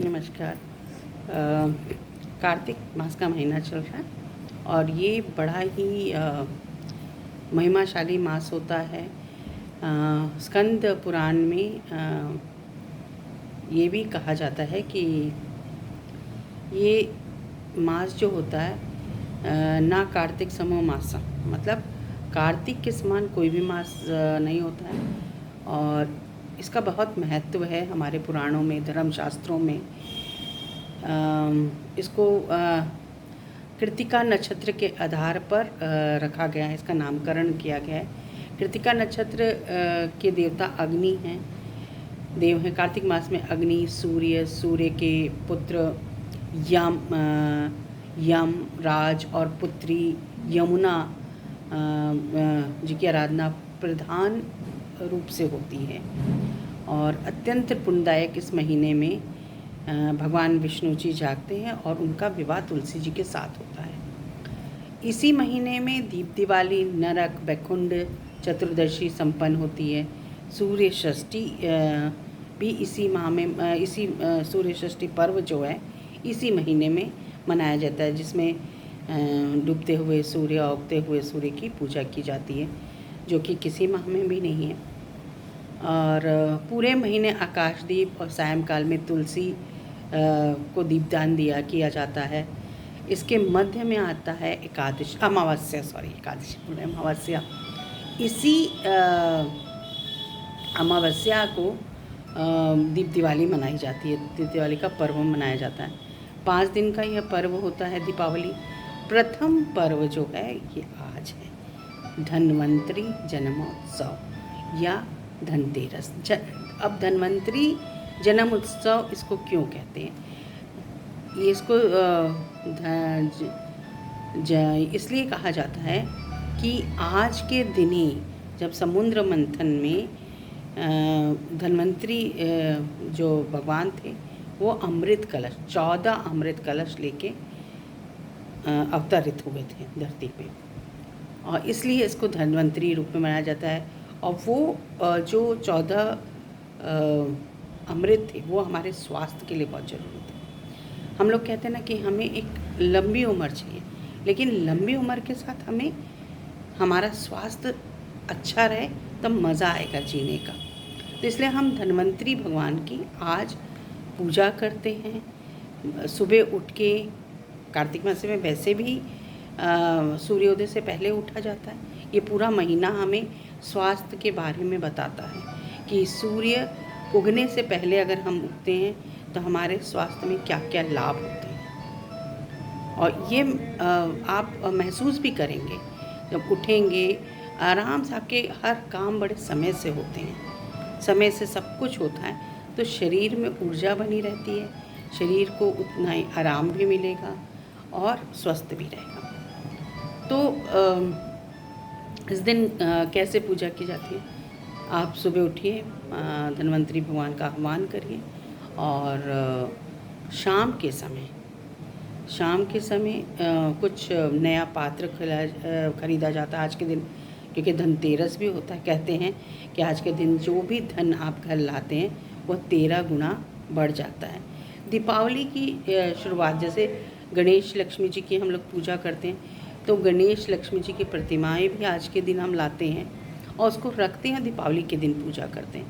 नमस्कार। कार्तिक मास का महीना चल रहा है और ये बड़ा ही महिमाशाली मास होता है। स्कंद पुराण में ये भी कहा जाता है कि ये मास जो होता है ना कार्तिक समो मासम, मतलब कार्तिक के समान कोई भी मास नहीं होता है। और इसका बहुत महत्व है हमारे पुराणों में, धर्मशास्त्रों में। इसको कृतिका नक्षत्र के आधार पर रखा गया है, इसका नामकरण किया गया है। कृतिका नक्षत्र के देवता अग्नि हैं, देव हैं। कार्तिक मास में अग्नि, सूर्य के पुत्र यम राज और पुत्री यमुना जी की आराधना प्रधान रूप से होती है। और अत्यंत पुण्यदायक इस महीने में भगवान विष्णु जी जागते हैं और उनका विवाह तुलसी जी के साथ होता है। इसी महीने में दीप दिवाली, नरक, बैकुंठ चतुर्दशी संपन्न होती है। सूर्य षष्ठी भी इसी माह में, इसी सूर्य षष्ठी पर्व जो है इसी महीने में मनाया जाता है, जिसमें डूबते हुए सूर्य और उगते हुए सूर्य की पूजा की जाती है, जो कि किसी माह में भी नहीं है। और पूरे महीने आकाशदीप और सायंकाल में तुलसी को दीपदान किया जाता है। इसके मध्य में आता है अमावस्या। इसी अमावस्या को दीप दिवाली मनाई जाती है, दीप दिवाली का पर्व मनाया जाता है। 5 दिन का यह पर्व होता है दीपावली। प्रथम पर्व जो है ये आज है, धन्वंतरी जन्मोत्सव या धनतेरस। अब धन्वंतरी जन्म उत्सव इसको क्यों कहते हैं? ये इसको इसलिए कहा जाता है कि आज के दिन ही जब समुद्र मंथन में धन्वंतरी जो भगवान थे वो अमृत कलश 14 अमृत कलश लेके अवतरित हुए थे धरती पे, और इसलिए इसको धन्वंतरी रूप में मनाया जाता है। और वो जो 14 अमृत थे वो हमारे स्वास्थ्य के लिए बहुत ज़रूरी थे। हम लोग कहते हैं ना कि हमें एक लंबी उम्र चाहिए, लेकिन लंबी उम्र के साथ हमें हमारा स्वास्थ्य अच्छा रहे तब मज़ा आएगा जीने का। तो इसलिए हम धन्वंतरी भगवान की आज पूजा करते हैं। सुबह उठ के, कार्तिक मास में वैसे भी सूर्योदय से पहले उठा जाता है। ये पूरा महीना हमें स्वास्थ्य के बारे में बताता है कि सूर्य उगने से पहले अगर हम उठते हैं तो हमारे स्वास्थ्य में क्या क्या लाभ होते हैं। और ये आप महसूस भी करेंगे जब उठेंगे, आराम से आपके हर काम बड़े समय से होते हैं, समय से सब कुछ होता है, तो शरीर में ऊर्जा बनी रहती है, शरीर को उतना ही आराम भी मिलेगा और स्वस्थ भी रहेगा। तो इस दिन कैसे पूजा की जाती है? आप सुबह उठिए, धन्वंतरी भगवान का आह्वान करिए और शाम के समय कुछ नया पात्र खरीदा जाता है आज के दिन, क्योंकि धनतेरस भी होता है। कहते हैं कि आज के दिन जो भी धन आप घर लाते हैं वह 13 गुना बढ़ जाता है। दीपावली की शुरुआत, जैसे गणेश लक्ष्मी जी की हम लोग पूजा करते हैं, तो गणेश लक्ष्मी जी की प्रतिमाएं भी आज के दिन हम लाते हैं और उसको रखते हैं, दीपावली के दिन पूजा करते हैं।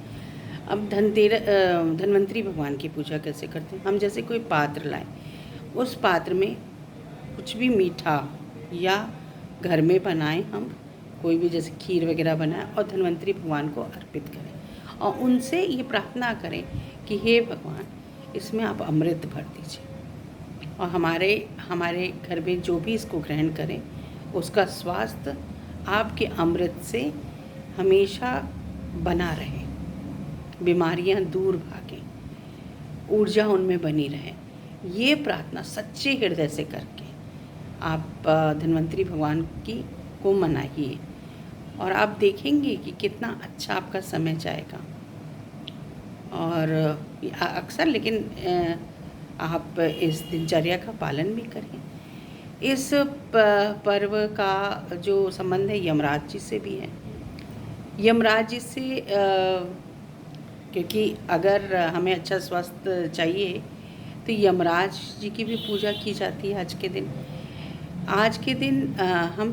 अब धन्वंतरी भगवान की पूजा कैसे करते हैं? हम जैसे कोई पात्र लाएं, उस पात्र में कुछ भी मीठा या घर में बनाएं, हम कोई भी जैसे खीर वगैरह बनाएं और धन्वंतरी भगवान को अर्पित करें और उनसे ये प्रार्थना करें कि हे भगवान, इसमें आप अमृत भर दीजिए और हमारे घर में जो भी इसको ग्रहण करें उसका स्वास्थ्य आपके अमृत से हमेशा बना रहे, बीमारियां दूर भागें, ऊर्जा उनमें बनी रहे। ये प्रार्थना सच्चे हृदय से करके आप धन्वंतरी भगवान को मनाइए और आप देखेंगे कि कितना अच्छा आपका समय जाएगा। और अक्सर लेकिन आप इस दिनचर्या का पालन भी करें। इस पर्व का जो संबंध है यमराज जी से भी है। यमराज जी से क्योंकि अगर हमें अच्छा स्वास्थ्य चाहिए तो यमराज जी की भी पूजा की जाती है आज के दिन। आज के दिन हम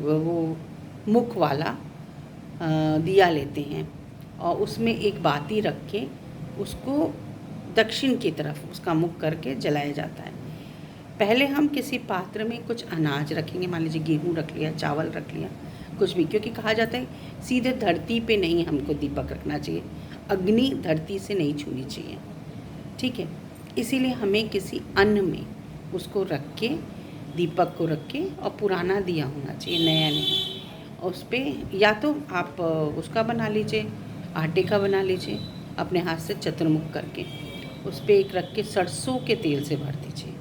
वो मुख वाला दिया लेते हैं और उसमें एक बाती रख के उसको दक्षिण की तरफ उसका मुख करके जलाया जाता है। पहले हम किसी पात्र में कुछ अनाज रखेंगे, मान लीजिए गेहूँ रख लिया, चावल रख लिया, कुछ भी, क्योंकि कहा जाता है सीधे धरती पे नहीं हमको दीपक रखना चाहिए, अग्नि धरती से नहीं छूनी चाहिए, ठीक है। इसीलिए हमें किसी अन्न में उसको रख के, दीपक को रख के, और पुराना दिया होना चाहिए, नया नहीं। उस पर या तो आप उसका बना लीजिए, आटे का बना लीजिए अपने हाथ से चतुर्मुख करके, उस पर एक रख के सरसों के तेल से भर दीजिए।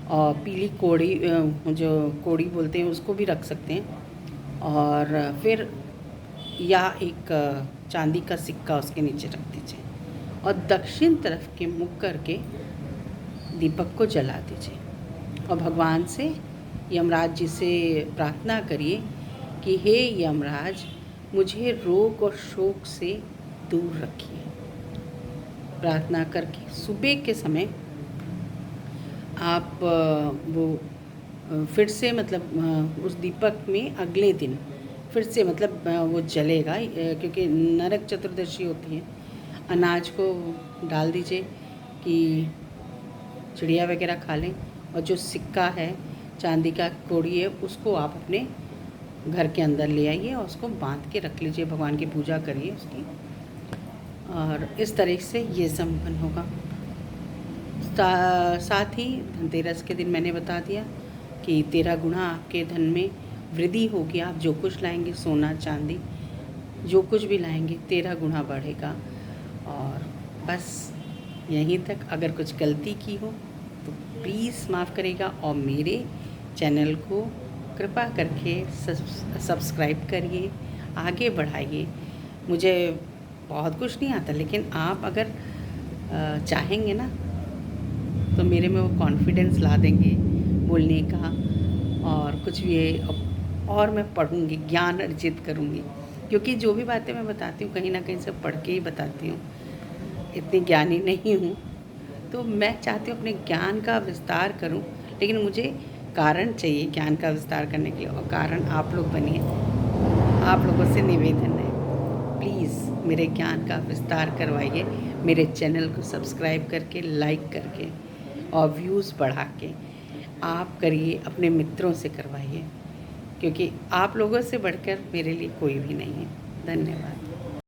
और पीली कोड़ी, जो कोड़ी बोलते हैं, उसको भी रख सकते हैं। और फिर या एक चांदी का सिक्का उसके नीचे रख दीजिए और दक्षिण तरफ के मुख करके दीपक को जला दीजिए। और भगवान से, यमराज जी से प्रार्थना करिए कि हे यमराज, मुझे रोग और शोक से दूर रखिए। प्रार्थना करके सुबह के समय आप वो फिर से, मतलब उस दीपक में अगले दिन फिर से, मतलब वो जलेगा, क्योंकि नरक चतुर्दशी होती है। अनाज को डाल दीजिए कि चिड़िया वगैरह खा लें, और जो सिक्का है, चांदी का कोड़ी है, उसको आप अपने घर के अंदर ले आइए और उसको बांध के रख लीजिए, भगवान की पूजा करिए उसकी। और इस तरह से ये संपन्न होगा। साथ ही धनतेरस के दिन मैंने बता दिया कि 13 गुना आपके धन में वृद्धि होगी। आप जो कुछ लाएंगे, सोना चांदी जो कुछ भी लाएंगे, 13 गुना बढ़ेगा। और बस यहीं तक। अगर कुछ गलती की हो तो प्लीज़ माफ़ करिएगा, और मेरे चैनल को कृपा करके सब्सक्राइब करिए, आगे बढ़ाइए। मुझे बहुत कुछ नहीं आता, लेकिन आप अगर चाहेंगे ना तो मेरे में वो कॉन्फिडेंस ला देंगे बोलने का, और कुछ भी और मैं पढ़ूँगी, ज्ञान अर्जित करूँगी, क्योंकि जो भी बातें मैं बताती हूँ कहीं ना कहीं से पढ़ के ही बताती हूँ। इतनी ज्ञानी नहीं हूँ, तो मैं चाहती हूँ अपने ज्ञान का विस्तार करूँ, लेकिन मुझे कारण चाहिए ज्ञान का विस्तार करने के लिए, और कारण आप लोग बनिए। आप लोगों से निवेदन है, प्लीज़ मेरे ज्ञान का विस्तार करवाइए, मेरे चैनल को सब्सक्राइब करके, लाइक करके, और व्यूज़ बढ़ा के आप करिए, अपने मित्रों से करवाइए, क्योंकि आप लोगों से बढ़कर मेरे लिए कोई भी नहीं है। धन्यवाद।